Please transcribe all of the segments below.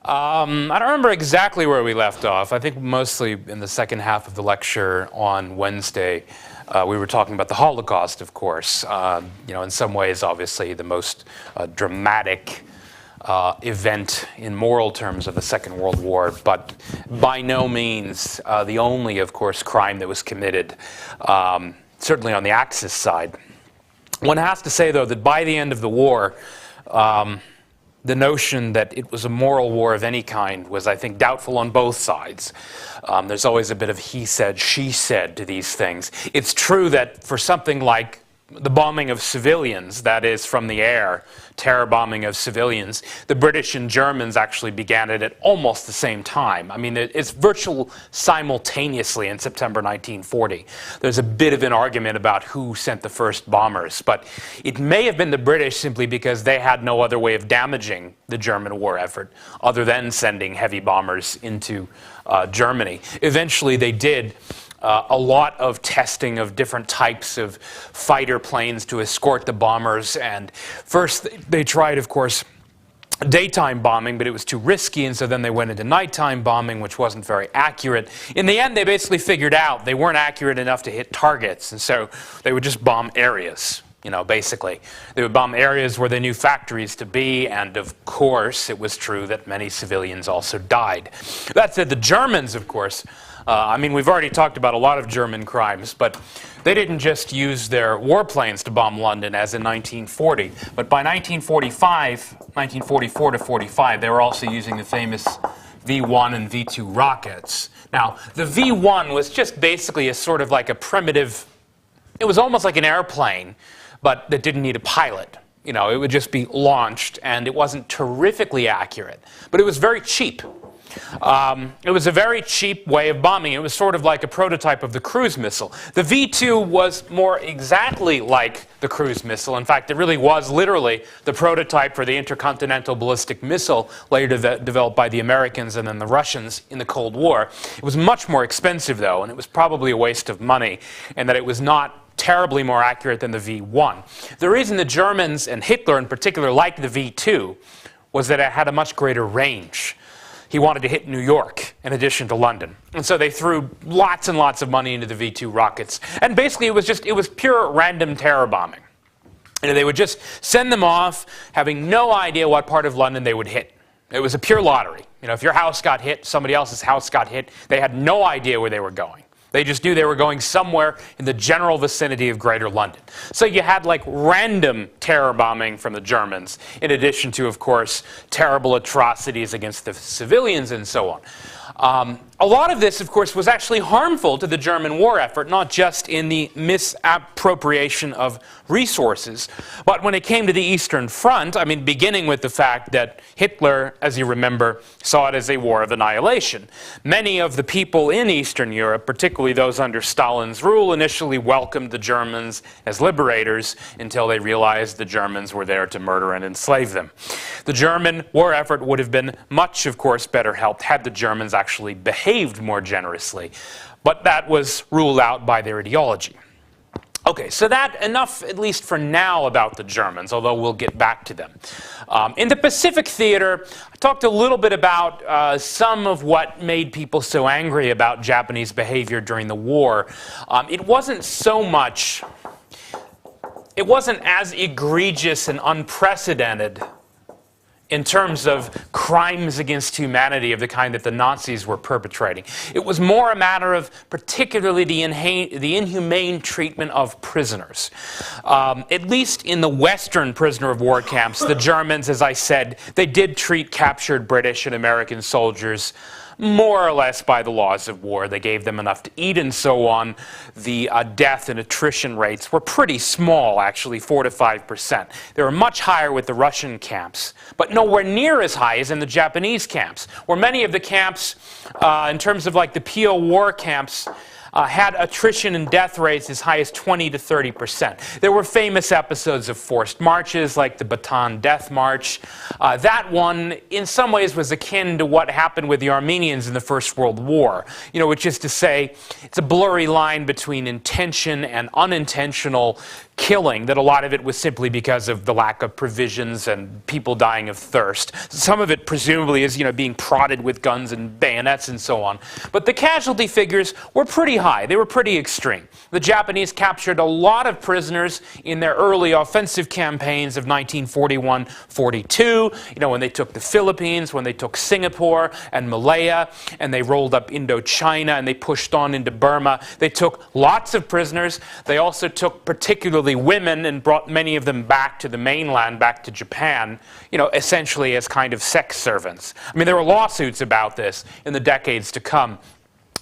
I don't remember exactly where we left off. I think mostly in the second half of the lecture on Wednesday. We were talking about the Holocaust, of course. In some ways, obviously, the most dramatic event in moral terms of the Second World War, but by no means the only, of course, crime that was committed, certainly on the Axis side. One has to say, though, that by the end of the war, the notion that it was a moral war of any kind was, I think, doubtful on both sides. There's always a bit of he said, she said to these things. It's true that for something like the bombing of civilians, that is, from the air, terror bombing of civilians, the British and Germans actually began it at almost the same time. I mean, it's virtual simultaneously in September 1940. There's a bit of an argument about who sent the first bombers, but it may have been the British simply because they had no other way of damaging the German war effort other than sending heavy bombers into Germany. Eventually they did a lot of testing of different types of fighter planes to escort the bombers. And first they tried, of course, daytime bombing, but it was too risky, and so then they went into nighttime bombing, which wasn't very accurate. In the end, they basically figured out they weren't accurate enough to hit targets, and so they would just bomb areas. Basically. They would bomb areas where they knew factories to be, and of course, it was true that many civilians also died. That said, the Germans, of course, we've already talked about a lot of German crimes, but they didn't just use their warplanes to bomb London, as in 1940, but by 1944 to 45, they were also using the famous V-1 and V-2 rockets. Now, the V-1 was just basically a sort of like a primitive, it was almost like an airplane, but that didn't need a pilot. It would just be launched, and it wasn't terrifically accurate, but it was very cheap. It was a very cheap way of bombing. It was sort of like a prototype of the cruise missile. The V-2 was more exactly like the cruise missile. In fact, it really was literally the prototype for the intercontinental ballistic missile later developed by the Americans and then the Russians in the Cold War. It was much more expensive, though, and it was probably a waste of money, and that it was not terribly more accurate than the V-1. The reason the Germans, and Hitler in particular, liked the V-2 was that it had a much greater range. He wanted to hit New York in addition to London. And so they threw lots and lots of money into the V-2 rockets. And basically it was pure random terror bombing. They would just send them off having no idea what part of London they would hit. It was a pure lottery. If your house got hit, somebody else's house got hit, they had no idea where they were going. They just knew they were going somewhere in the general vicinity of Greater London. So you had like random terror bombing from the Germans, in addition to, of course, terrible atrocities against the civilians and so on. A lot of this, of course, was actually harmful to the German war effort, not just in the misappropriation of resources, but when it came to the Eastern Front, beginning with the fact that Hitler, as you remember, saw it as a war of annihilation. Many of the people in Eastern Europe, particularly those under Stalin's rule, initially welcomed the Germans as liberators until they realized the Germans were there to murder and enslave them. The German war effort would have been much, of course, better helped had the Germans actually behaved more generously, but that was ruled out by their ideology. Okay, so enough, at least for now, about the Germans, although we'll get back to them. In the Pacific theater, I talked a little bit about some of what made people so angry about Japanese behavior during the war. It wasn't as egregious and unprecedented in terms of crimes against humanity of the kind that the Nazis were perpetrating. It was more a matter of particularly the inhumane treatment of prisoners. At least in the Western prisoner of war camps, the Germans, as I said, they did treat captured British and American soldiers more or less by the laws of war. They gave them enough to eat and so on. The death and attrition rates were pretty small, actually, 4 to 5%. They were much higher with the Russian camps, but nowhere near as high as in the Japanese camps, where many of the camps, in terms of like the PO war camps, had attrition and death rates as high as 20 to 30%. There were famous episodes of forced marches, like the Bataan Death March. That one, in some ways, was akin to what happened with the Armenians in the First World War, which is to say, it's a blurry line between intention and unintentional killing, that a lot of it was simply because of the lack of provisions and people dying of thirst. Some of it presumably is, being prodded with guns and bayonets and so on. But the casualty figures were pretty high. They were pretty extreme. The Japanese captured a lot of prisoners in their early offensive campaigns of 1941-42, when they took the Philippines, when they took Singapore and Malaya, and they rolled up Indochina and they pushed on into Burma. They took lots of prisoners. They also took particularly women and brought many of them back to the mainland, back to Japan, essentially as kind of sex servants. I mean, there were lawsuits about this in the decades to come.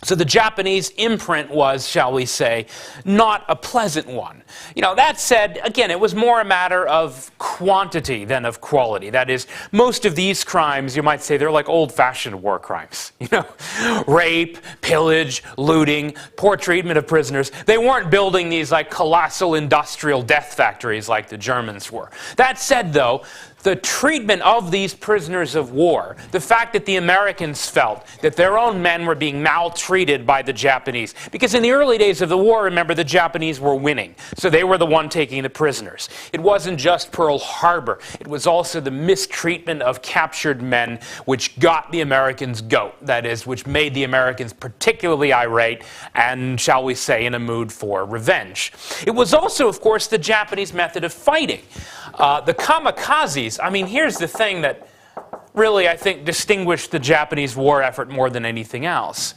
So the Japanese imprint was, shall we say, not a pleasant one. That said, again, it was more a matter of quantity than of quality. That is, most of these crimes, you might say, they're like old-fashioned war crimes. Rape, pillage, looting, poor treatment of prisoners. They weren't building these like colossal industrial death factories like the Germans were. That said, though, the treatment of these prisoners of war, the fact that the Americans felt that their own men were being maltreated by the Japanese, because in the early days of the war, remember, the Japanese were winning, so they were the one taking the prisoners. It wasn't just Pearl Harbor, it was also the mistreatment of captured men which got the Americans goat, that is, which made the Americans particularly irate and, shall we say, in a mood for revenge. It was also, of course, the Japanese method of fighting. The kamikazes, I mean, here's the thing that really, I think, distinguished the Japanese war effort more than anything else.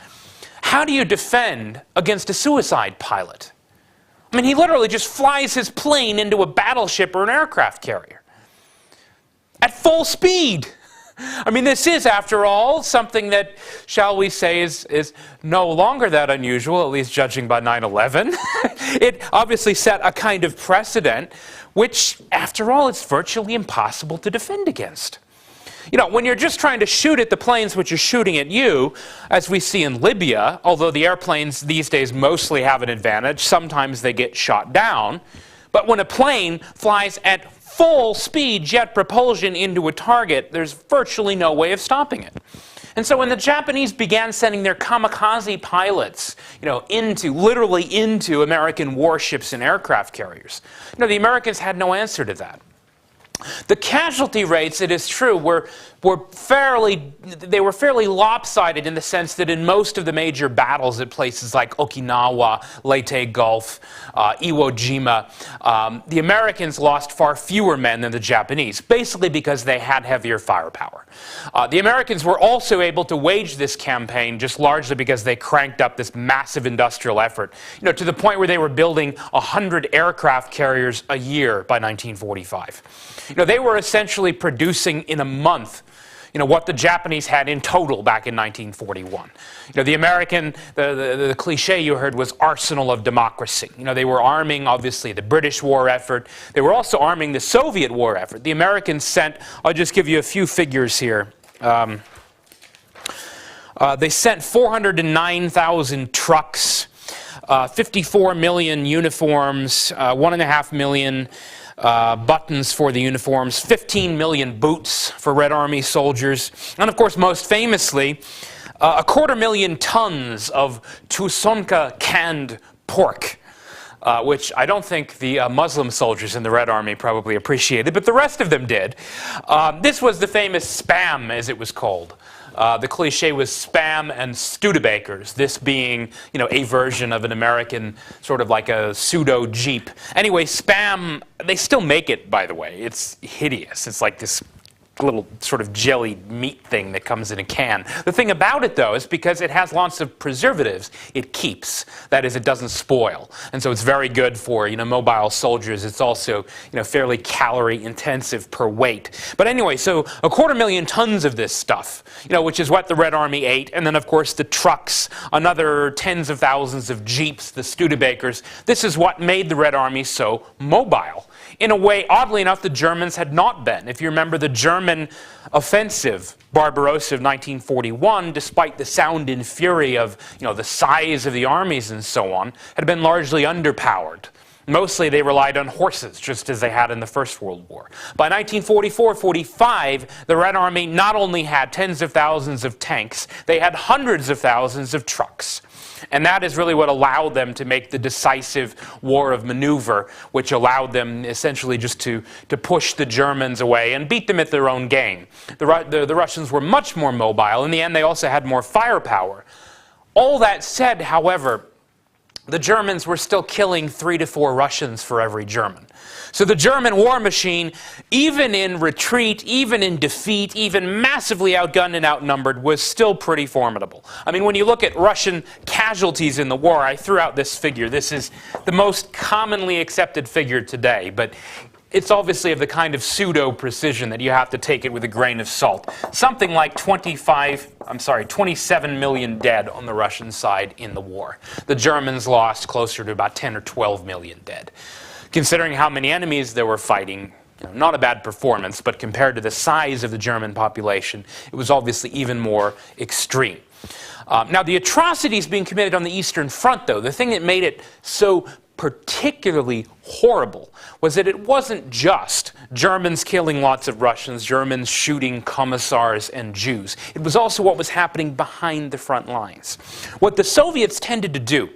How do you defend against a suicide pilot? I mean, he literally just flies his plane into a battleship or an aircraft carrier at full speed. I mean, this is, after all, something that, shall we say, is no longer that unusual, at least judging by 9/11. It obviously set a kind of precedent, which, after all, it's virtually impossible to defend against. When you're just trying to shoot at the planes which are shooting at you, as we see in Libya, although the airplanes these days mostly have an advantage, sometimes they get shot down. But when a plane flies at full speed jet propulsion into a target, there's virtually no way of stopping it. And so when the Japanese began sending their kamikaze pilots, literally into American warships and aircraft carriers, the Americans had no answer to that. The casualty rates, it is true, were fairly lopsided in the sense that in most of the major battles at places like Okinawa, Leyte Gulf, Iwo Jima, the Americans lost far fewer men than the Japanese, basically because they had heavier firepower. The Americans were also able to wage this campaign just largely because they cranked up this massive industrial effort, to the point where they were building 100 aircraft carriers a year by 1945. They were essentially producing in a month what the Japanese had in total back in 1941. The American, the cliche you heard was arsenal of democracy. They were arming, obviously, the British war effort. They were also arming the Soviet war effort. The Americans sent, I'll just give you a few figures here. They sent 409,000 trucks, 54 million uniforms, 1.5 million buttons for the uniforms, 15 million boots for Red Army soldiers, and of course, most famously, 250,000 tons of Tucson canned pork, which I don't think the Muslim soldiers in the Red Army probably appreciated, but the rest of them did. This was the famous Spam, as it was called. The cliche was Spam and Studebakers, this being, a version of an American sort of like a pseudo Jeep. Anyway, Spam, they still make it, by the way. It's hideous. It's like this little sort of jellied meat thing that comes in a can. The thing about it, though, is because it has lots of preservatives, it keeps. That is, it doesn't spoil. And so it's very good for, mobile soldiers. It's also, fairly calorie intensive per weight. But anyway, so 250,000 tons of this stuff, which is what the Red Army ate. And then, of course, the trucks, another tens of thousands of Jeeps, the Studebakers. This is what made the Red Army so mobile. in a way, oddly enough, the Germans had not been. If you remember the German offensive, Barbarossa of 1941, despite the sound and fury of the size of the armies and so on, had been largely underpowered. Mostly they relied on horses, just as they had in the First World War. By 1944-45, the Red Army not only had tens of thousands of tanks, they had hundreds of thousands of trucks. And that is really what allowed them to make the decisive war of maneuver, which allowed them essentially just to push the Germans away and beat them at their own game. The Russians were much more mobile. In the end, they also had more firepower. All that said, however, the Germans were still killing 3 to 4 Russians for every German. So the German war machine, even in retreat, even in defeat, even massively outgunned and outnumbered, was still pretty formidable. I mean, when you look at Russian casualties in the war, I threw out this figure. This is the most commonly accepted figure today, but it's obviously of the kind of pseudo-precision that you have to take it with a grain of salt. Something like 27 million dead on the Russian side in the war. The Germans lost closer to about 10 or 12 million dead. Considering how many enemies they were fighting, not a bad performance, but compared to the size of the German population, it was obviously even more extreme. Now, the atrocities being committed on the Eastern Front, though, the thing that made it so particularly horrible was that it wasn't just Germans killing lots of Russians, Germans shooting commissars and Jews. It was also what was happening behind the front lines. What the Soviets tended to do,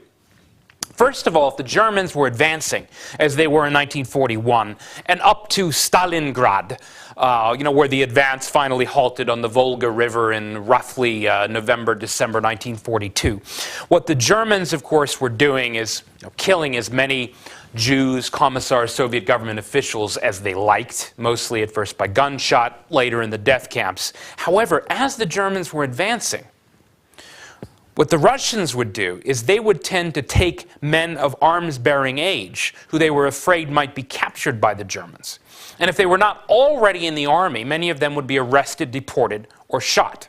first of all, if the Germans were advancing, as they were in 1941, and up to Stalingrad, where the advance finally halted on the Volga River in roughly November, December 1942. What the Germans, of course, were doing is killing as many Jews, commissars, Soviet government officials as they liked, mostly at first by gunshot, later in the death camps. However, as the Germans were advancing, what the Russians would do is they would tend to take men of arms-bearing age who they were afraid might be captured by the Germans. And if they were not already in the army, many of them would be arrested, deported, or shot.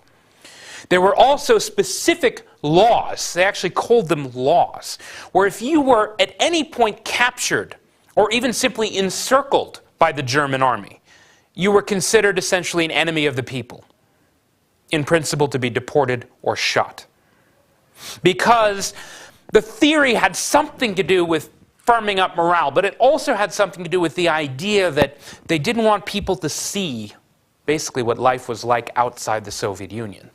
There were also specific laws, they actually called them laws, where if you were at any point captured or even simply encircled by the German army, you were considered essentially an enemy of the people, in principle to be deported or shot. Because the theory had something to do with firming up morale, but it also had something to do with the idea that they didn't want people to see basically what life was like outside the Soviet Union.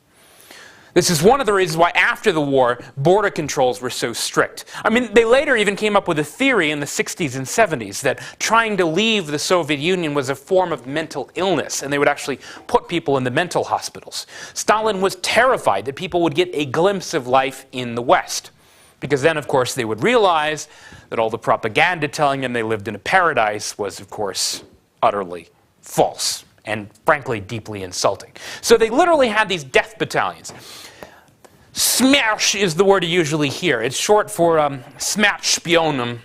This is one of the reasons why after the war, border controls were so strict. I mean, they later even came up with a theory in the 60s and 70s that trying to leave the Soviet Union was a form of mental illness, and they would actually put people in the mental hospitals. Stalin was terrified that people would get a glimpse of life in the West, because then, of course, they would realize that all the propaganda telling them they lived in a paradise was, of course, utterly false and, frankly, deeply insulting. So they literally had these death battalions. Smersh is the word you usually hear. It's short for Smärtspionen,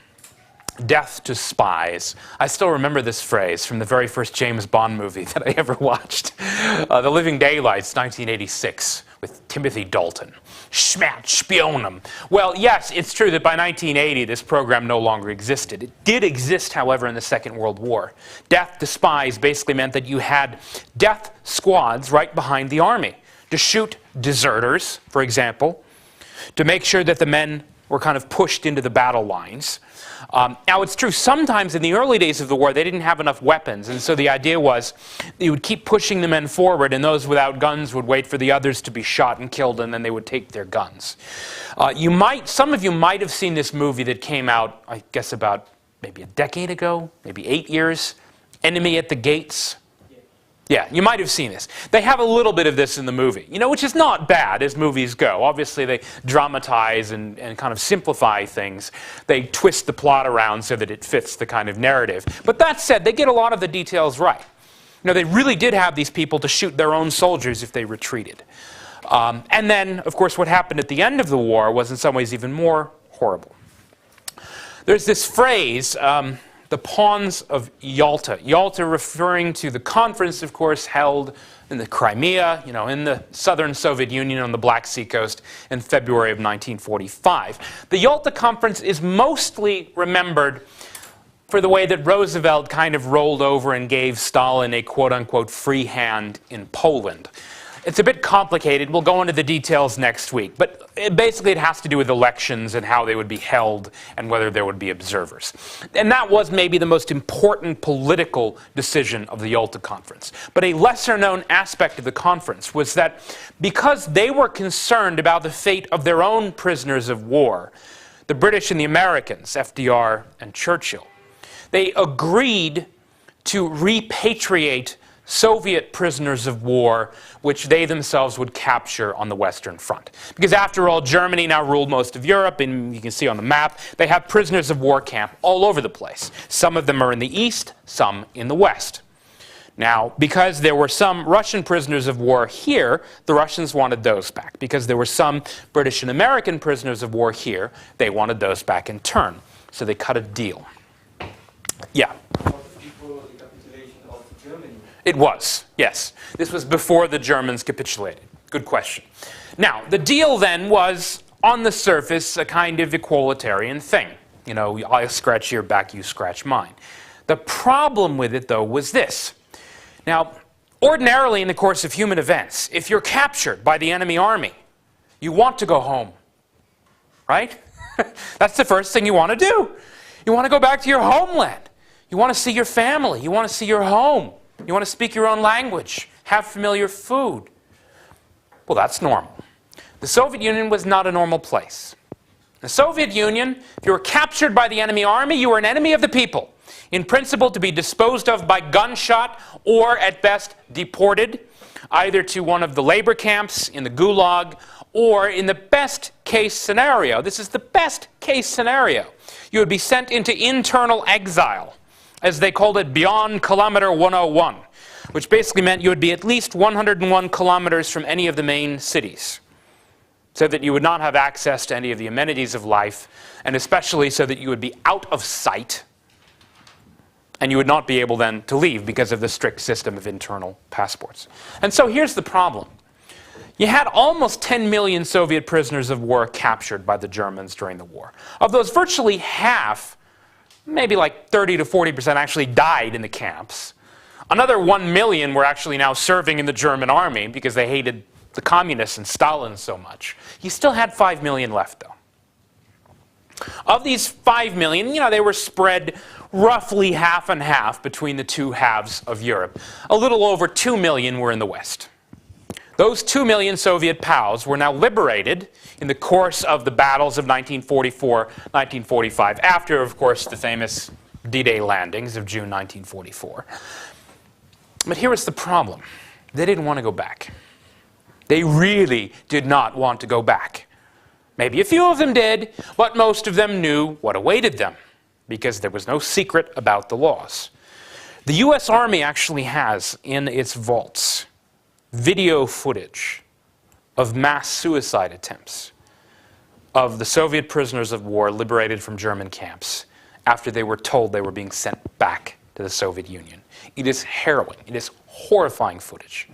death to spies. I still remember this phrase from the very first James Bond movie that I ever watched. The Living Daylights, 1986, with Timothy Dalton. Smärtspionen. Well, yes, it's true that by 1980 this program no longer existed. It did exist, however, in the Second World War. Death to spies basically meant that you had death squads right behind the army to shoot deserters, for example, to make sure that the men were kind of pushed into the battle lines. Now, it's true, sometimes in the early days of the war, they didn't have enough weapons, and so the idea was you would keep pushing the men forward, and those without guns would wait for the others to be shot and killed, and then they would take their guns. Some of you might have seen this movie that came out, I guess, about maybe a decade ago, maybe 8 years, Enemy at the Gates. Yeah, you might have seen this. They have a little bit of this in the movie, which is not bad as movies go. Obviously, they dramatize and kind of simplify things. They twist the plot around so that it fits the kind of narrative. But that said, they get a lot of the details right. They really did have these people to shoot their own soldiers if they retreated. And then, of course, what happened at the end of the war was in some ways even more horrible. There's this phrase, the Pawns of Yalta. Yalta referring to the conference, of course, held in the Crimea, in the southern Soviet Union on the Black Sea coast in February of 1945. The Yalta Conference is mostly remembered for the way that Roosevelt kind of rolled over and gave Stalin a quote-unquote free hand in Poland. It's a bit complicated. We'll go into the details next week. But basically it has to do with elections and how they would be held and whether there would be observers. And that was maybe the most important political decision of the Yalta Conference. But a lesser-known aspect of the conference was that because they were concerned about the fate of their own prisoners of war, the British and the Americans, FDR and Churchill, they agreed to repatriate Soviet prisoners of war, which they themselves would capture on the Western Front. Because after all, Germany now ruled most of Europe, and you can see on the map, they have prisoners of war camp all over the place. Some of them are in the east, some in the west. Now, because there were some Russian prisoners of war here, the Russians wanted those back. Because there were some British and American prisoners of war here, they wanted those back in turn. So they cut a deal. Yeah? It was, yes. This was before the Germans capitulated. Good question. Now, the deal then was, on the surface, a kind of equalitarian thing. You know, I scratch your back, you scratch mine. The problem with it, though, was this. Now, ordinarily in the course of human events, if you're captured by the enemy army, you want to go home, right? That's the first thing you want to do. You want to go back to your homeland. You want to see your family. You want to see your home. You want to speak your own language, have familiar food. Well, that's normal. The Soviet Union was not a normal place. The Soviet Union, if you were captured by the enemy army, you were an enemy of the people. In principle, to be disposed of by gunshot or, at best, deported, either to one of the labor camps in the Gulag or, in the best case scenario, this is the best case scenario, you would be sent into internal exile, as they called it, beyond kilometer 101, which basically meant you would be at least 101 kilometers from any of the main cities, so that you would not have access to any of the amenities of life, and especially so that you would be out of sight, and you would not be able then to leave because of the strict system of internal passports. And so here's the problem. You had almost 10 million Soviet prisoners of war captured by the Germans during the war. Of those, virtually half, maybe like 30 to 40% actually died in the camps. Another 1 million were actually now serving in the German army because they hated the communists and Stalin so much. You still had 5 million left, though. Of these 5 million, you know, they were spread roughly half and half between the two halves of Europe. A little over 2 million were in the West. Those 2 million Soviet POWs were now liberated in the course of the battles of 1944, 1945, after, of course, the famous D-Day landings of June 1944. But here was the problem. They didn't want to go back. They really did not want to go back. Maybe a few of them did, but most of them knew what awaited them, because there was no secret about the laws. The US Army actually has in its vaults video footage of mass suicide attempts of the Soviet prisoners of war liberated from German camps after they were told they were being sent back to the Soviet Union. It is harrowing. It is horrifying footage.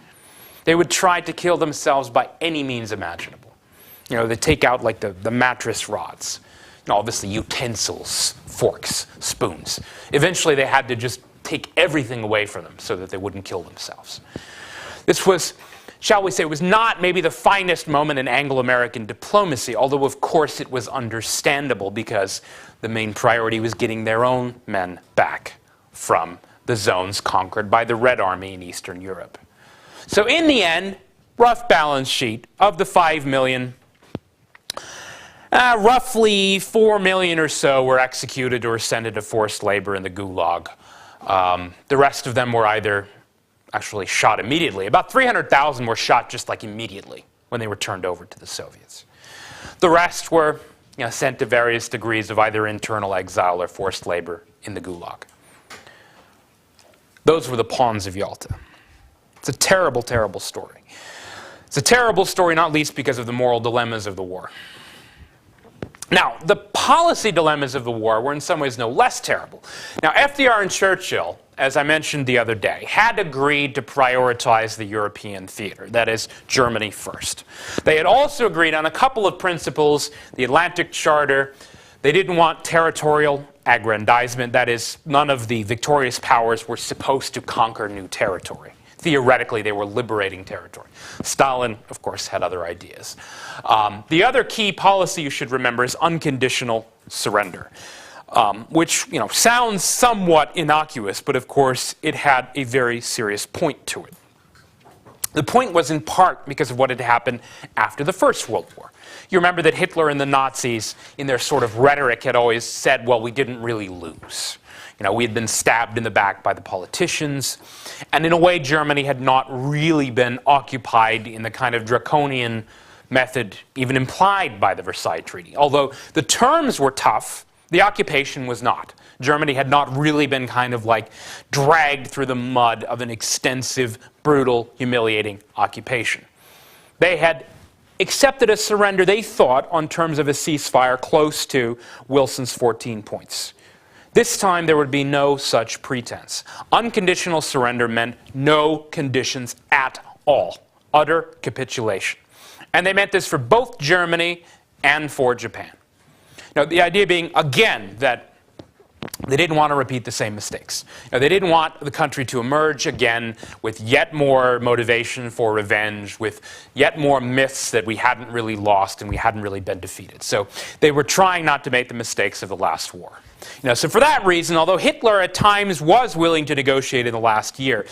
They would try to kill themselves by any means imaginable. You know, they take out like the mattress rods, you know, obviously utensils, forks, spoons. Eventually they had to just take everything away from them so that they wouldn't kill themselves. This was, shall we say, it was not maybe the finest moment in Anglo-American diplomacy, although of course it was understandable because the main priority was getting their own men back from the zones conquered by the Red Army in Eastern Europe. So in the end, rough balance sheet, of the 5 million, roughly 4 million or so were executed or sent into forced labor in the Gulag. The rest of them were either actually shot immediately. About 300,000 were shot just like immediately when they were turned over to the Soviets. The rest were, you know, sent to various degrees of either internal exile or forced labor in the Gulag. Those were the pawns of Yalta. It's a terrible, terrible story. It's a terrible story not least because of the moral dilemmas of the war. Now, the policy dilemmas of the war were in some ways no less terrible. Now, FDR and Churchill, as I mentioned the other day, had agreed to prioritize the European theater, that is, Germany first. They had also agreed on a couple of principles, the Atlantic Charter. They didn't want territorial aggrandizement. That is, none of the victorious powers were supposed to conquer new territory. Theoretically, they were liberating territory. Stalin, of course, had other ideas. The other key policy you should remember is unconditional surrender, which sounds somewhat innocuous, but of course it had a very serious point to it. The point was in part because of what had happened after the First World War. You remember that Hitler and the Nazis, in their sort of rhetoric, had always said, well, we didn't really lose. We had been stabbed in the back by the politicians. And in a way, Germany had not really been occupied in the kind of draconian method even implied by the Versailles Treaty. Although the terms were tough, the occupation was not. Germany had not really been kind of like dragged through the mud of an extensive, brutal, humiliating occupation. They had accepted a surrender, they thought, on terms of a ceasefire close to Wilson's 14 points. This time there would be no such pretense. Unconditional surrender meant no conditions at all. Utter capitulation. And they meant this for both Germany and for Japan. Now, the idea being, again, that they didn't want to repeat the same mistakes. They didn't want the country to emerge again with yet more motivation for revenge, with yet more myths that we hadn't really lost and we hadn't really been defeated. So they were trying not to make the mistakes of the last war. So for that reason, although Hitler at times was willing to negotiate in the last year,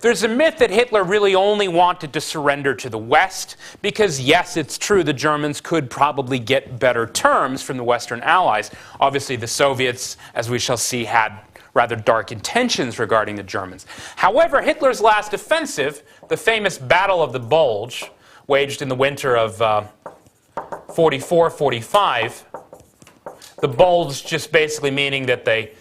there's a myth that Hitler really only wanted to surrender to the West because, yes, it's true, the Germans could probably get better terms from the Western Allies. Obviously, the Soviets, as we shall see, had rather dark intentions regarding the Germans. However, Hitler's last offensive, the famous Battle of the Bulge, waged in the winter of 44-45, the bulge just basically meaning that they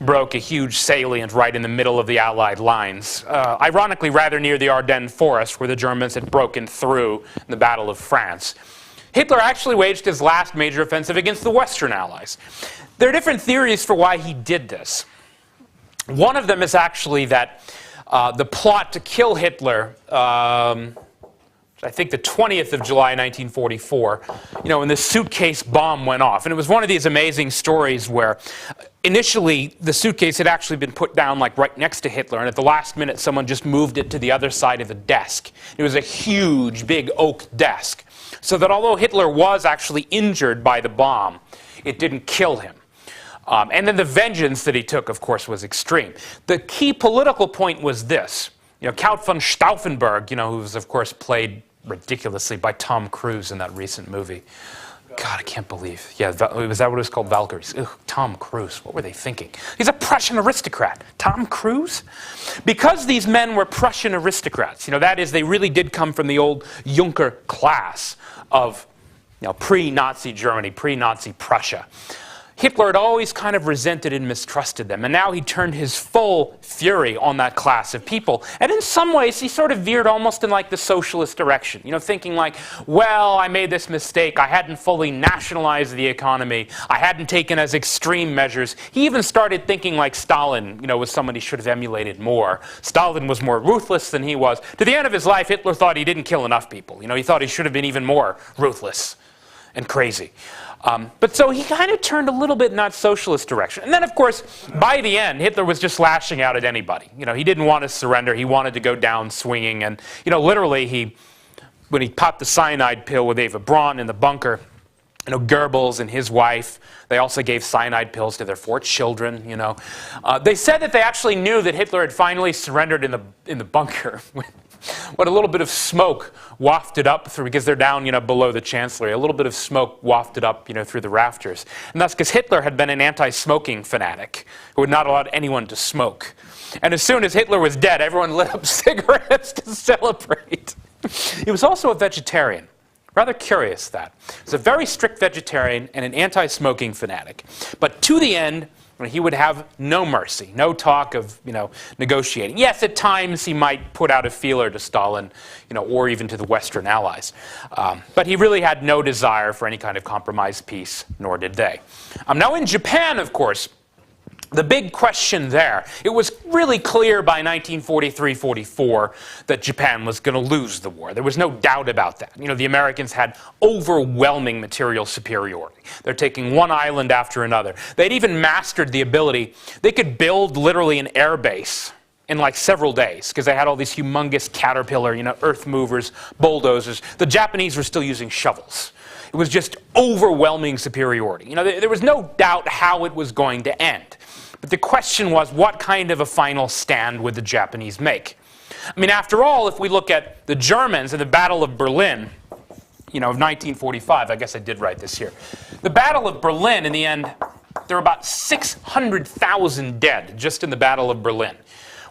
broke a huge salient right in the middle of the Allied lines. Ironically, rather near the Ardennes forest where the Germans had broken through in the Battle of France. Hitler actually waged his last major offensive against the Western Allies. There are different theories for why he did this. One of them is actually that the plot to kill Hitler, I think the 20th of July 1944, when the suitcase bomb went off. And it was one of these amazing stories where initially the suitcase had actually been put down like right next to Hitler, and at the last minute someone just moved it to the other side of the desk. It was a huge, big oak desk. So that although Hitler was actually injured by the bomb, it didn't kill him. And then the vengeance that he took, of course, was extreme. The key political point was this. Count von Stauffenberg, who was, of course, played ridiculously by Tom Cruise in that recent movie. God, I can't believe. Yeah, was that what it was called? Valkyries. Ugh, Tom Cruise. What were they thinking? He's a Prussian aristocrat. Tom Cruise? Because these men were Prussian aristocrats, that is, they really did come from the old Junker class of pre-Nazi Germany, pre-Nazi Prussia. Hitler had always kind of resented and mistrusted them, and now he turned his full fury on that class of people. And in some ways, he sort of veered almost in like the socialist direction, thinking like, well, I made this mistake. I hadn't fully nationalized the economy. I hadn't taken as extreme measures. He even started thinking like Stalin, was someone he should have emulated more. Stalin was more ruthless than he was. To the end of his life, Hitler thought he didn't kill enough people. He thought he should have been even more ruthless and crazy. But so he kind of turned a little bit in that socialist direction. And then, of course, by the end, Hitler was just lashing out at anybody. He didn't want to surrender. He wanted to go down swinging. And, literally, when he popped the cyanide pill with Eva Braun in the bunker, Goebbels and his wife, they also gave cyanide pills to their 4 children, They said that they actually knew that Hitler had finally surrendered in the bunker. What a little bit of smoke wafted up through, because they're down, below the chancellery, a little bit of smoke wafted up, through the rafters. And that's because Hitler had been an anti-smoking fanatic who had not allowed anyone to smoke. And as soon as Hitler was dead, everyone lit up cigarettes to celebrate. He was also a vegetarian. Rather curious, that. He was a very strict vegetarian and an anti-smoking fanatic. But to the end, he would have no mercy, no talk of, negotiating. Yes, at times he might put out a feeler to Stalin, or even to the Western Allies. But he really had no desire for any kind of compromised peace, nor did they. Now in Japan, of course, The big question there, it was really clear by 1943-44 that Japan was going to lose the war. There was no doubt about that. You know, the Americans had overwhelming material superiority. They're taking one island after another. They'd even mastered the ability, they could build literally an air base in like several days, because they had all these humongous Caterpillar, you know, earth movers, bulldozers. The Japanese were still using shovels. It was just overwhelming superiority. You know, there was no doubt how it was going to end. But the question was, what kind of a final stand would the Japanese make? I mean, after all, if we look at the Germans in the Battle of Berlin, you know, of 1945, I guess I did write this here. The Battle of Berlin, in the end, there were about 600,000 dead just in the Battle of Berlin,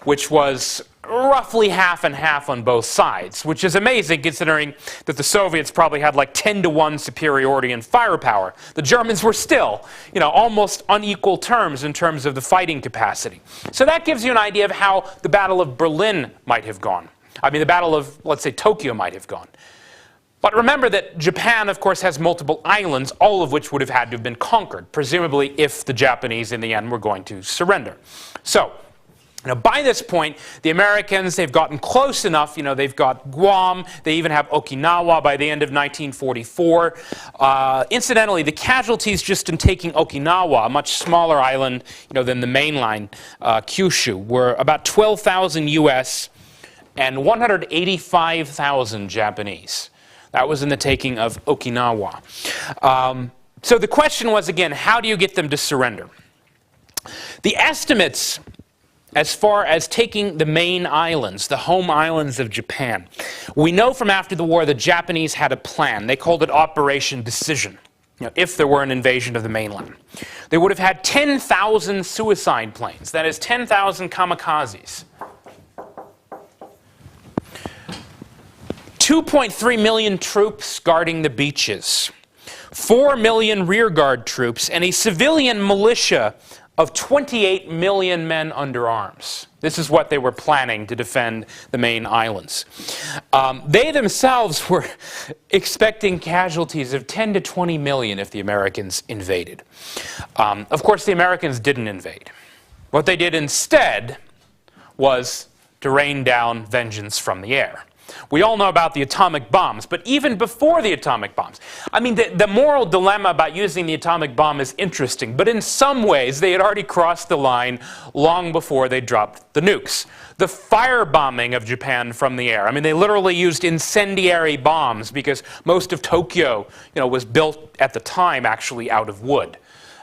which was roughly half and half on both sides, which is amazing considering that the Soviets probably had like 10-to-1 superiority in firepower. The Germans were still, you know, almost unequal terms in terms of the fighting capacity. So that gives you an idea of how the Battle of Berlin might have gone. I mean, the Battle of, let's say, Tokyo might have gone. But remember that Japan, of course, has multiple islands, all of which would have had to have been conquered, presumably if the Japanese in the end were going to surrender. So, now, by this point, the Americans, they've gotten close enough. You know, they've got Guam. They even have Okinawa by the end of 1944. Incidentally, the casualties just in taking Okinawa, a much smaller island, you know, than the mainline Kyushu, were about 12,000 U.S. and 185,000 Japanese. That was in the taking of Okinawa. So the question was, again, how do you get them to surrender? The estimates, as far as taking the main islands, the home islands of Japan, we know from after the war the Japanese had a plan. They called it Operation Decision, you know, if there were an invasion of the mainland. They would have had 10,000 suicide planes, that is 10,000 kamikazes. 2.3 million troops guarding the beaches, 4 million rearguard troops, and a civilian militia of 28 million men under arms. This is what they were planning to defend the main islands. They themselves were expecting casualties of 10 to 20 million if the Americans invaded. Of course, the Americans didn't invade. What they did instead was to rain down vengeance from the air. We all know about the atomic bombs, but even before the atomic bombs, I mean, the moral dilemma about using the atomic bomb is interesting, but in some ways they had already crossed the line long before they dropped the nukes. The firebombing of Japan from the air, I mean, they literally used incendiary bombs because most of Tokyo, you know, was built at the time actually out of wood.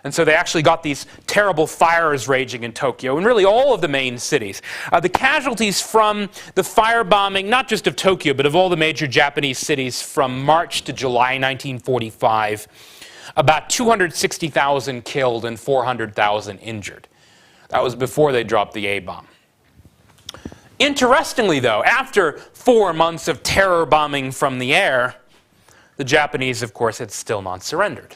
And so they actually got these terrible fires raging in Tokyo and really all of the main cities. The casualties from the firebombing, not just of Tokyo, but of all the major Japanese cities from March to July 1945, about 260,000 killed and 400,000 injured. That was before they dropped the A-bomb. Interestingly, though, after 4 months of terror bombing from the air, the Japanese, of course, had still not surrendered.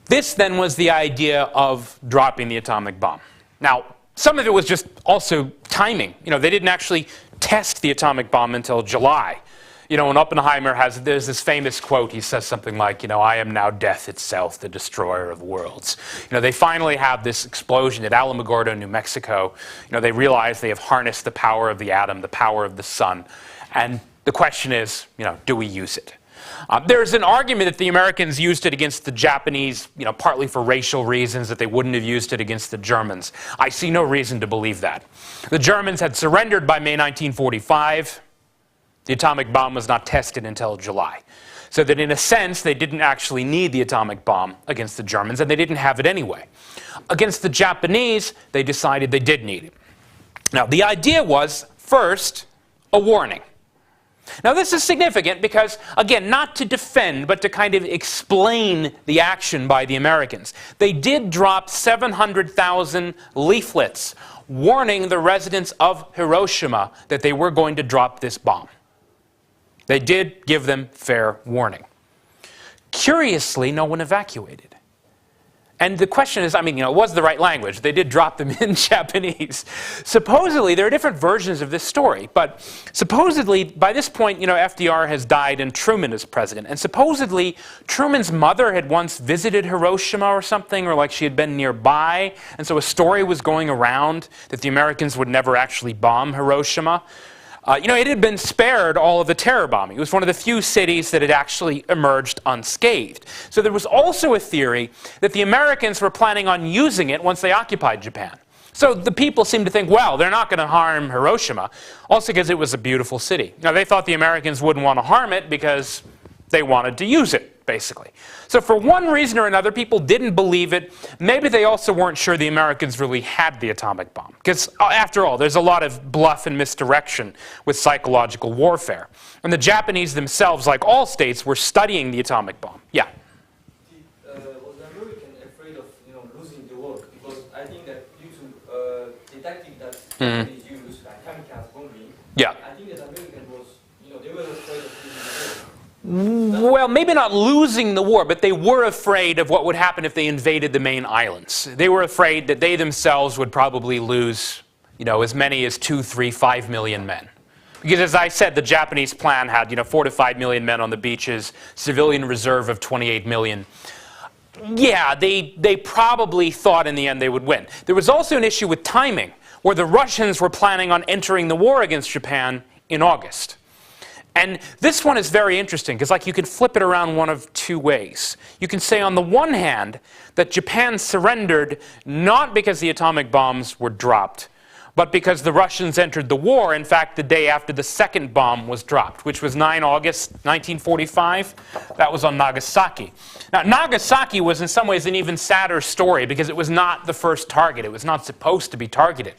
This then was the idea of dropping the atomic bomb. Now, some of it was just also timing. You know, they didn't actually test the atomic bomb until July. You know, when Oppenheimer there's this famous quote, he says something like, you know, I am now death itself, the destroyer of worlds. You know, they finally have this explosion at Alamogordo, New Mexico. You know, they realize they have harnessed the power of the atom, the power of the sun. And the question is, you know, do we use it? There's an argument that the Americans used it against the Japanese, you know, partly for racial reasons, that they wouldn't have used it against the Germans. I see no reason to believe that. The Germans had surrendered by May 1945. The atomic bomb was not tested until July. So that in a sense, they didn't actually need the atomic bomb against the Germans, and they didn't have it anyway. Against the Japanese, they decided they did need it. Now, the idea was, first, a warning. Now, this is significant because, again, not to defend, but to kind of explain the action by the Americans. They did drop 700,000 leaflets warning the residents of Hiroshima that they were going to drop this bomb. They did give them fair warning. Curiously, no one evacuated. And the question is, I mean, it was the right language. They did drop them in Japanese. Supposedly, there are different versions of this story, but supposedly, by this point, FDR has died and Truman is president. And supposedly, Truman's mother had once visited Hiroshima or something, or like she had been nearby. And so a story was going around that the Americans would never actually bomb Hiroshima. It had been spared all of the terror bombing. It was one of the few cities that had actually emerged unscathed. So there was also a theory that the Americans were planning on using it once they occupied Japan. So the people seemed to think, well, they're not going to harm Hiroshima, also because it was a beautiful city. Now, they thought the Americans wouldn't want to harm it because they wanted to use it, basically. So for one reason or another, people didn't believe it. Maybe they also weren't sure the Americans really had the atomic bomb. Because after all, there's a lot of bluff and misdirection with psychological warfare. And the Japanese themselves, like all states, were studying the atomic bomb. Yeah? Was the American afraid of losing the war? Because I think that due to the tactic that Japanese use, like kamikaze bombing, Yeah. I think that American was, they were afraid of losing the war. Well, maybe not losing the war, but they were afraid of what would happen if they invaded the main islands. They were afraid that they themselves would probably lose, as many as 2, 3, 5 million men. Because as I said, the Japanese plan had, 4 to 5 million men on the beaches, civilian reserve of 28 million. Yeah, they probably thought in the end they would win. There was also an issue with timing, where the Russians were planning on entering the war against Japan in August. And this one is very interesting because you can flip it around one of two ways. You can say on the one hand that Japan surrendered not because the atomic bombs were dropped, but because the Russians entered the war, in fact, the day after the second bomb was dropped, which was 9 August 1945. That was on Nagasaki. Now, Nagasaki was in some ways an even sadder story because it was not the first target. It was not supposed to be targeted.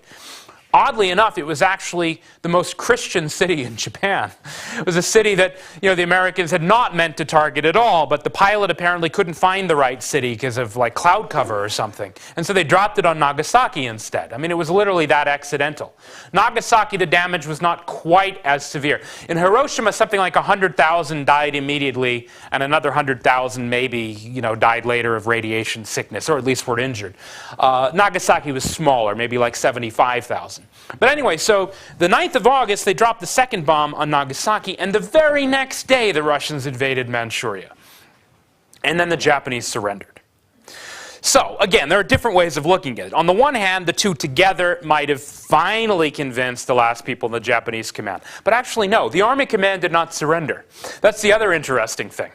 Oddly enough, it was actually the most Christian city in Japan. It was a city that the Americans had not meant to target at all, but the pilot apparently couldn't find the right city because of cloud cover or something. And so they dropped it on Nagasaki instead. I mean, it was literally that accidental. Nagasaki, the damage was not quite as severe. In Hiroshima, something like 100,000 died immediately, and another 100,000 maybe died later of radiation sickness, or at least were injured. Nagasaki was smaller, maybe like 75,000. But anyway, so the 9th of August, they dropped the second bomb on Nagasaki, and the very next day, the Russians invaded Manchuria. And then the Japanese surrendered. So, again, there are different ways of looking at it. On the one hand, the two together might have finally convinced the last people in the Japanese command. But actually, no, the army command did not surrender. That's the other interesting thing.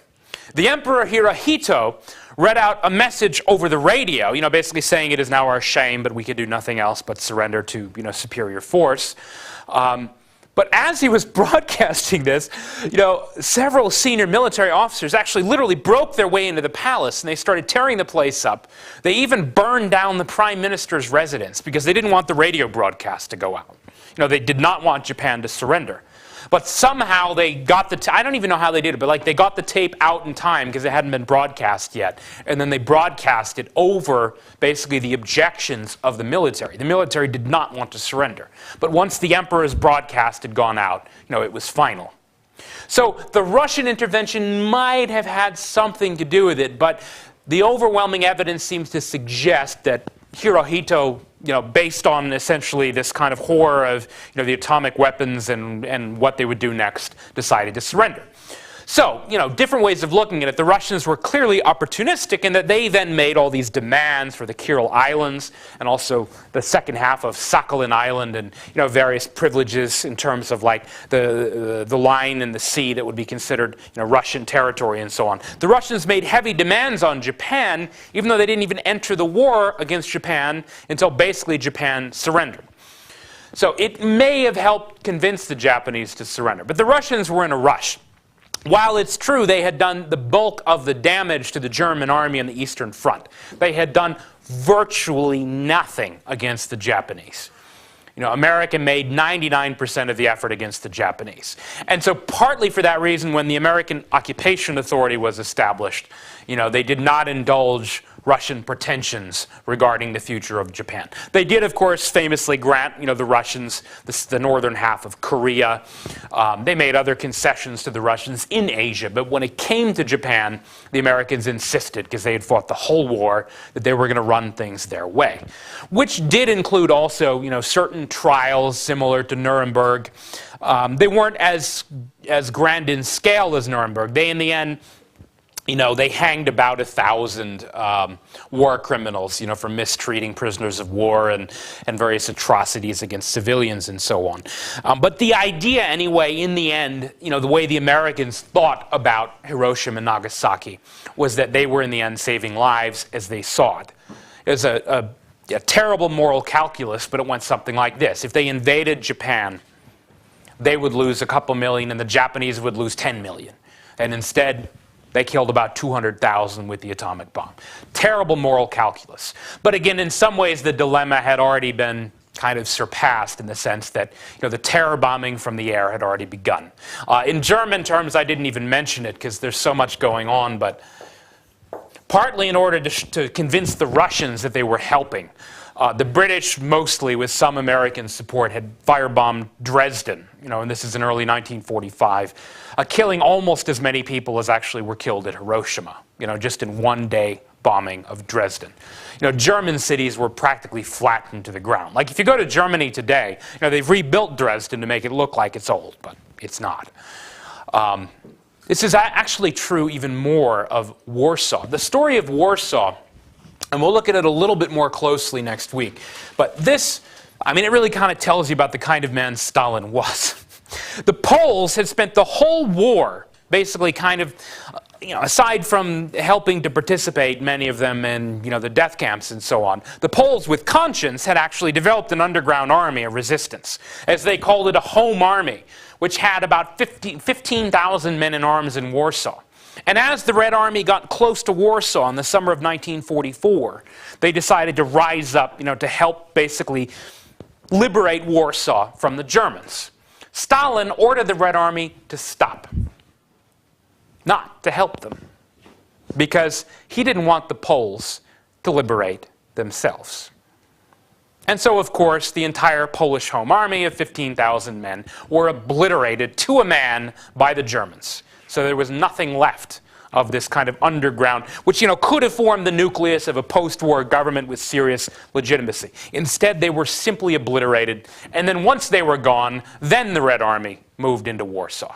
The Emperor Hirohito read out a message over the radio, basically saying it is now our shame, but we can do nothing else but surrender to, superior force. But as he was broadcasting this, several senior military officers actually literally broke their way into the palace and they started tearing the place up. They even burned down the prime minister's residence because they didn't want the radio broadcast to go out. They did not want Japan to surrender. But somehow they got the I don't even know how they did it, but they got the tape out in time because it hadn't been broadcast yet. And then they broadcast it over basically the objections of the military. The military did not want to surrender. But once the emperor's broadcast had gone out, it was final. So the Russian intervention might have had something to do with it, but the overwhelming evidence seems to suggest that Hirohito, based on essentially this kind of horror of the atomic weapons and what they would do next, decided to surrender. So, different ways of looking at it. The Russians were clearly opportunistic in that they then made all these demands for the Kuril Islands and also the second half of Sakhalin Island and, various privileges in terms of the line in the sea that would be considered, Russian territory and so on. The Russians made heavy demands on Japan, even though they didn't even enter the war against Japan until basically Japan surrendered. So it may have helped convince the Japanese to surrender. But the Russians were in a rush. While it's true they had done the bulk of the damage to the German army on the Eastern Front, they had done virtually nothing against the Japanese. America made 99% of the effort against the Japanese. And so partly for that reason, when the American Occupation Authority was established, they did not indulge Russian pretensions regarding the future of Japan. They did, of course, famously grant, the Russians the northern half of Korea. They made other concessions to the Russians in Asia, but when it came to Japan, the Americans insisted, because they had fought the whole war, that they were going to run things their way, which did include also, certain trials similar to Nuremberg. They weren't as grand in scale as Nuremberg. They, in the end, they hanged about 1,000 war criminals, for mistreating prisoners of war and various atrocities against civilians and so on. But the idea, anyway, in the end, the way the Americans thought about Hiroshima and Nagasaki was that they were, in the end, saving lives as they saw it. It was a terrible moral calculus, but it went something like this. If they invaded Japan, they would lose a couple million, and the Japanese would lose 10 million. And instead, they killed about 200,000 with the atomic bomb. Terrible moral calculus. But again, in some ways, the dilemma had already been kind of surpassed in the sense that the terror bombing from the air had already begun. In German terms, I didn't even mention it because there's so much going on, but partly in order to convince the Russians that they were helping. The British, mostly with some American support, had firebombed Dresden, and this is in early 1945, killing almost as many people as actually were killed at Hiroshima, just in one day bombing of Dresden. German cities were practically flattened to the ground. Like if you go to Germany today, they've rebuilt Dresden to make it look like it's old, but it's not. This is actually true even more of Warsaw. The story of Warsaw, and we'll look at it a little bit more closely next week. But this, it really kind of tells you about the kind of man Stalin was. The Poles had spent the whole war basically kind of, aside from helping to participate, many of them in, the death camps and so on, the Poles with conscience had actually developed an underground army of resistance. As they called it, a home army, which had about 15,000 men in arms in Warsaw. And as the Red Army got close to Warsaw in the summer of 1944, they decided to rise up, to help basically liberate Warsaw from the Germans. Stalin ordered the Red Army to stop, not to help them, because he didn't want the Poles to liberate themselves. And so, of course, the entire Polish Home Army of 15,000 men were obliterated to a man by the Germans. So there was nothing left of this kind of underground, which could have formed the nucleus of a post-war government with serious legitimacy. Instead, they were simply obliterated. And then once they were gone, then the Red Army moved into Warsaw.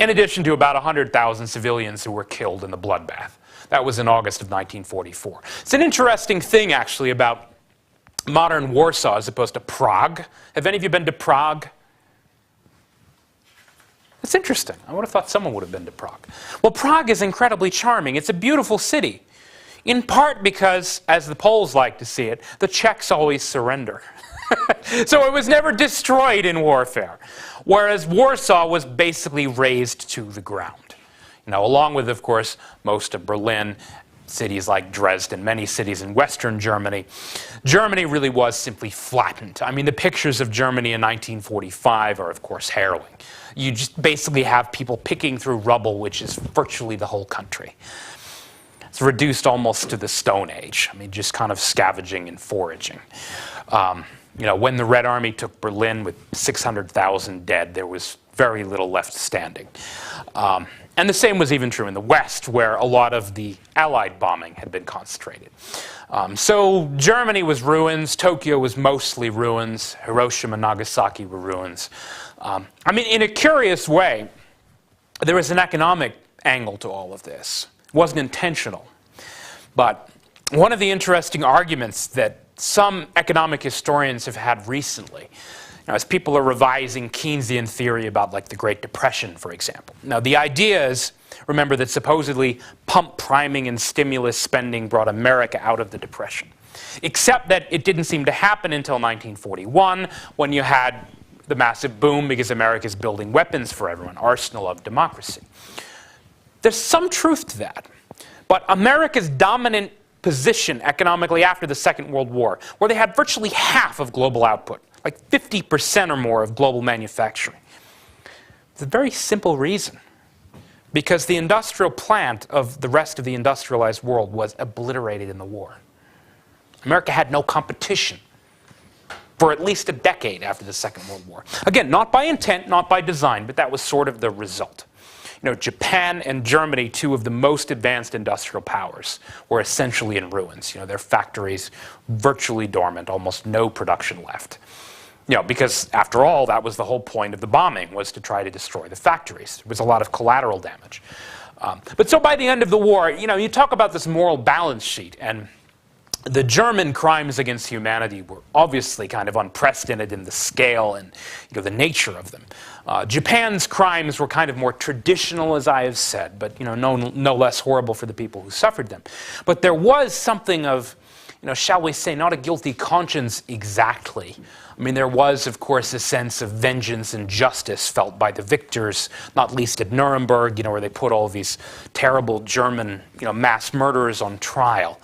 In addition to about 100,000 civilians who were killed in the bloodbath. That was in August of 1944. It's an interesting thing, actually, about modern Warsaw as opposed to Prague. Have any of you been to Prague? It's interesting. I would have thought someone would have been to Prague. Well, Prague is incredibly charming. It's a beautiful city, in part because, as the Poles like to see it, the Czechs always surrender. So it was never destroyed in warfare, whereas Warsaw was basically razed to the ground. Along with, of course, most of Berlin, cities like Dresden, many cities in Western Germany. Germany really was simply flattened. The pictures of Germany in 1945 are, of course, harrowing. You just basically have people picking through rubble, which is virtually the whole country. It's reduced almost to the Stone Age. Just kind of scavenging and foraging. When the Red Army took Berlin with 600,000 dead, there was very little left standing. And the same was even true in the West, where a lot of the Allied bombing had been concentrated. So Germany was ruins, Tokyo was mostly ruins, Hiroshima and Nagasaki were ruins. In a curious way, there was an economic angle to all of this. It wasn't intentional. But one of the interesting arguments that some economic historians have had recently, as people are revising Keynesian theory about the Great Depression, for example. Now, the idea is, remember, that supposedly pump priming and stimulus spending brought America out of the Depression. Except that it didn't seem to happen until 1941, when you had the massive boom because America's building weapons for everyone, arsenal of democracy. There's some truth to that. But America's dominant position economically after the Second World War, where they had virtually half of global output, like 50% or more of global manufacturing. It's a very simple reason. because the industrial plant of the rest of the industrialized world was obliterated in the war. America had no competition for at least a decade after the Second World War. Again, not by intent, not by design, but that was sort of the result. Japan and Germany, two of the most advanced industrial powers, were essentially in ruins. Their factories virtually dormant, almost no production left. Because after all, that was the whole point of the bombing, was to try to destroy the factories. There was a lot of collateral damage. But so by the end of the war, you talk about this moral balance sheet, and the German crimes against humanity were obviously kind of unprecedented in the scale and the nature of them. Japan's crimes were kind of more traditional, as I have said, but no less horrible for the people who suffered them. But there was something of, shall we say, not a guilty conscience exactly. I mean, there was, of course, a sense of vengeance and justice felt by the victors, not least at Nuremberg, where they put all these terrible German, mass murderers on trial.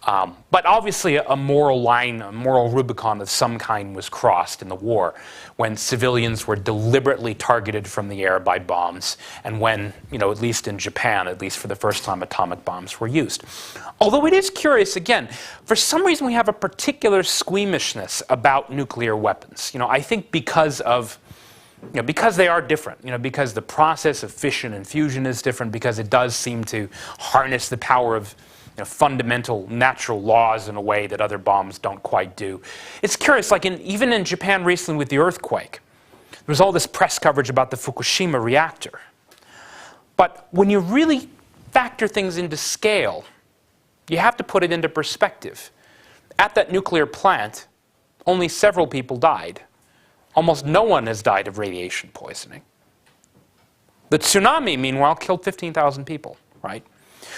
But obviously a moral line, a moral Rubicon of some kind was crossed in the war when civilians were deliberately targeted from the air by bombs, and when, at least in Japan, at least for the first time, atomic bombs were used. Although it is curious, again, for some reason we have a particular squeamishness about nuclear weapons. I think because they are different, because the process of fission and fusion is different, because it does seem to harness the power of fundamental natural laws in a way that other bombs don't quite do. It's curious, like even in Japan recently with the earthquake, there was all this press coverage about the Fukushima reactor. But when you really factor things into scale, you have to put it into perspective. At that nuclear plant, only several people died. Almost no one has died of radiation poisoning. The tsunami, meanwhile, killed 15,000 people, right?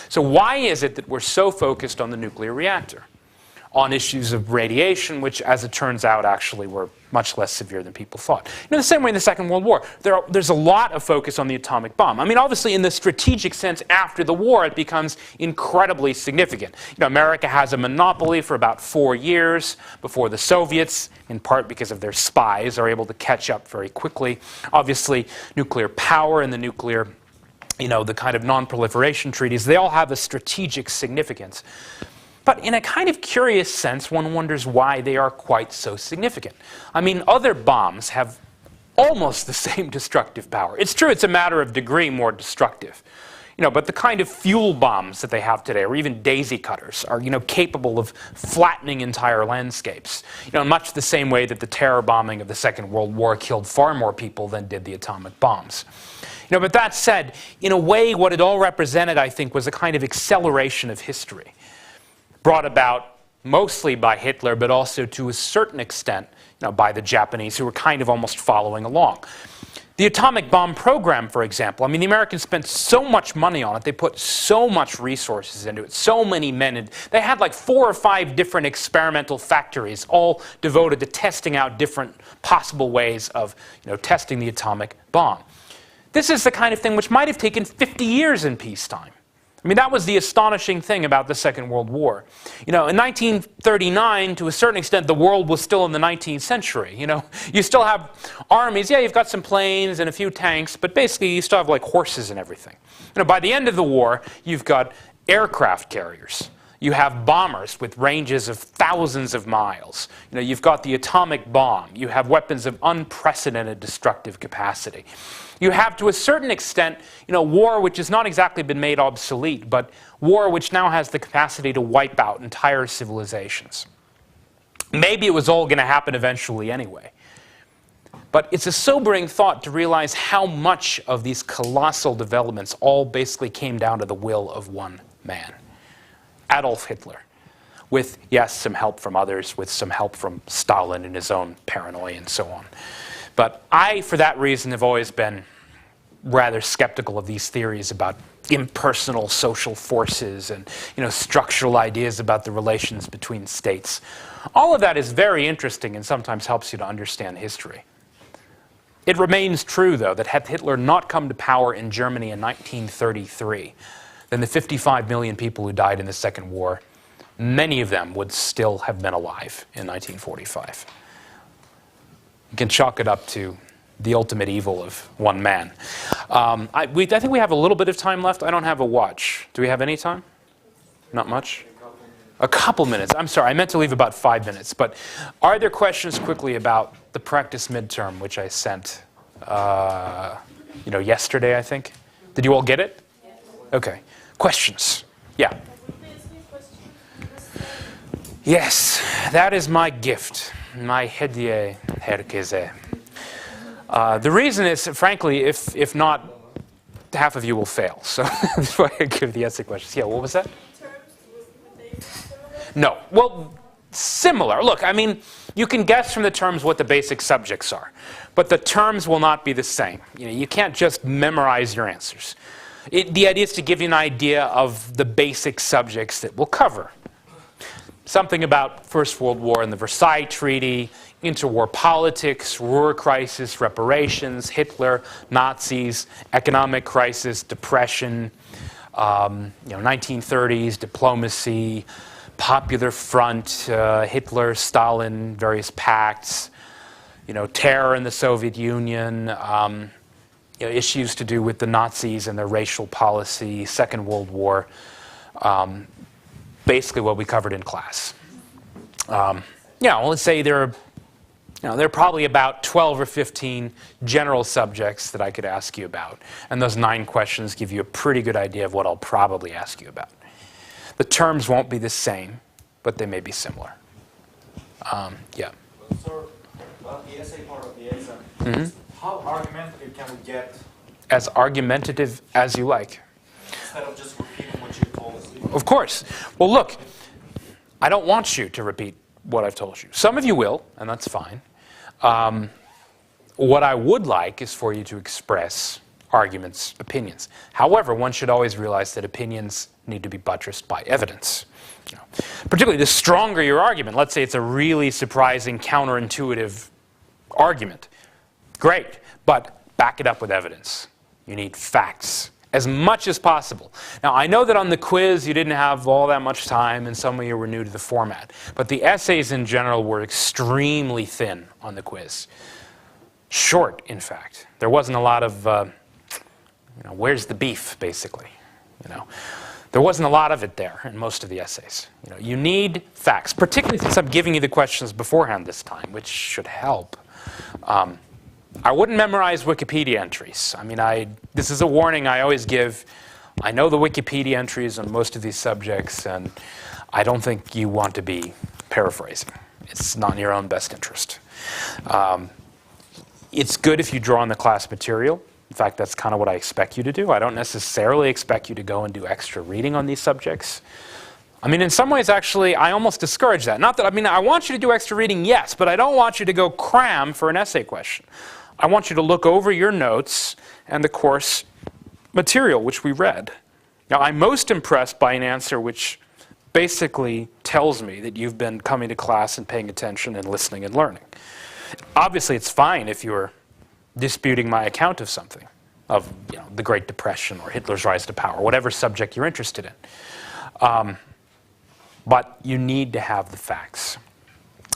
So why is it that we're so focused on the nuclear reactor? On issues of radiation, which, as it turns out, actually were much less severe than people thought. The same way in the Second World War, there's a lot of focus on the atomic bomb. I mean, obviously, in the strategic sense, after the war, it becomes incredibly significant. America has a monopoly for about 4 years before the Soviets, in part because of their spies, are able to catch up very quickly. Obviously, nuclear power and the nuclear the kind of non-proliferation treaties, they all have a strategic significance. But in a kind of curious sense, one wonders why they are quite so significant. I mean, other bombs have almost the same destructive power. It's true, it's a matter of degree more destructive. But the kind of fuel bombs that they have today, or even daisy cutters, are capable of flattening entire landscapes. In much the same way that the terror bombing of the Second World War killed far more people than did the atomic bombs. But that said, in a way, what it all represented, I think, was a kind of acceleration of history, brought about mostly by Hitler, but also to a certain extent, by the Japanese, who were kind of almost following along. The atomic bomb program, for example, I mean, the Americans spent so much money on it, they put so much resources into it, so many men, and they had like 4 or 5 different experimental factories, all devoted to testing out different possible ways of, testing the atomic bomb. This is the kind of thing which might have taken 50 years in peacetime. I mean, that was the astonishing thing about the Second World War. In 1939, to a certain extent, the world was still in the 19th century. You still have armies. Yeah, you've got some planes and a few tanks, but basically you still have like horses and everything. By the end of the war, you've got aircraft carriers. You have bombers with ranges of thousands of miles. You've got the atomic bomb. You have weapons of unprecedented destructive capacity. You have, to a certain extent, war which has not exactly been made obsolete, but war which now has the capacity to wipe out entire civilizations. Maybe it was all going to happen eventually anyway. But it's a sobering thought to realize how much of these colossal developments all basically came down to the will of one man. Adolf Hitler, with, yes, some help from others, with some help from Stalin and his own paranoia and so on. But I, for that reason, have always been rather skeptical of these theories about impersonal social forces and, structural ideas about the relations between states. All of that is very interesting and sometimes helps you to understand history. It remains true, though, that had Hitler not come to power in Germany in 1933, then the 55 million people who died in the Second War, many of them would still have been alive in 1945. You can chalk it up to the ultimate evil of one man. I think we have a little bit of time left. I don't have a watch. Do we have any time? Not much? A couple minutes. I'm sorry, I meant to leave about 5 minutes. But are there questions quickly about the practice midterm, which I sent yesterday, I think? Did you all get it? Yes. Okay. Questions? Yeah. Yes, that is my gift, my hediye herkese. The reason is, frankly, if not, half of you will fail. So that's why I give the essay questions. Yeah, what was that? No. Well, similar. Look, I mean, you can guess from the terms what the basic subjects are, but the terms will not be the same. You can't just memorize your answers. The idea is to give you an idea of the basic subjects that we'll cover. Something about First World War and the Versailles Treaty, interwar politics, Ruhr crisis, reparations, Hitler, Nazis, economic crisis, depression, 1930s, diplomacy, Popular Front, Hitler, Stalin, various pacts, terror in the Soviet Union, issues to do with the Nazis and their racial policy, Second World War. Basically what we covered in class. Let's say there are probably about 12 or 15 general subjects that I could ask you about. And those 9 questions give you a pretty good idea of what I'll probably ask you about. The terms won't be the same, but they may be similar. Yeah. Sir, about the essay part of the exam, how argumentative can we get? As argumentative as you like. Instead of just repeating what you told us. Of course. Well, look, I don't want you to repeat what I've told you. Some of you will, and that's fine. What I would like is for you to express arguments, opinions. However, one should always realize that opinions need to be buttressed by evidence. Particularly the stronger your argument, let's say it's a really surprising, counterintuitive argument. Great, but back it up with evidence. You need facts. As much as possible. Now, I know that on the quiz you didn't have all that much time and some of you were new to the format. But the essays in general were extremely thin on the quiz. Short, in fact. There wasn't a lot of, where's the beef, basically. There wasn't a lot of it there in most of the essays. You need facts, particularly since I'm giving you the questions beforehand this time, which should help. I wouldn't memorize Wikipedia entries. I mean, this is a warning I always give. I know the Wikipedia entries on most of these subjects, and I don't think you want to be paraphrasing. It's not in your own best interest. It's good if you draw on the class material. In fact, that's kind of what I expect you to do. I don't necessarily expect you to go and do extra reading on these subjects. I mean, in some ways, actually, I almost discourage that. Not that, I want you to do extra reading, yes, but I don't want you to go cram for an essay question. I want you to look over your notes and the course material, which we read. Now, I'm most impressed by an answer which basically tells me that you've been coming to class and paying attention and listening and learning. Obviously, it's fine if you're disputing my account of something, of the Great Depression or Hitler's rise to power, whatever subject you're interested in. But you need to have the facts.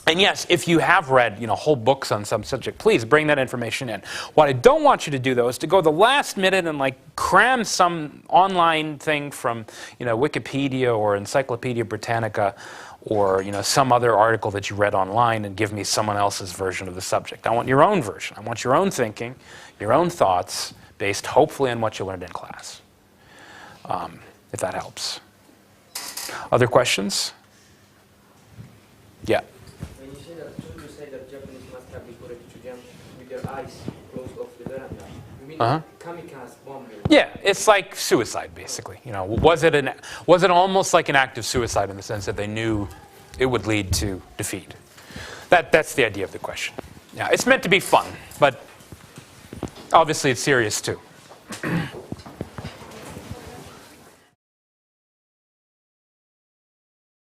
And yes, if you have read whole books on some subject, please bring that information in. What I don't want you to do, though, is to go the last minute and cram some online thing from Wikipedia or Encyclopedia Britannica or some other article that you read online and give me someone else's version of the subject. I want your own version. I want your own thinking, your own thoughts, based hopefully on what you learned in class, if that helps. Other questions? Yeah. You say that Japanese must have reported to them with their eyes closed off the veranda. You mean kamikaze bombing? Yeah, it's like suicide, basically. Was it almost like an act of suicide in the sense that they knew it would lead to defeat? That's the idea of the question. Yeah, it's meant to be fun, but obviously it's serious too.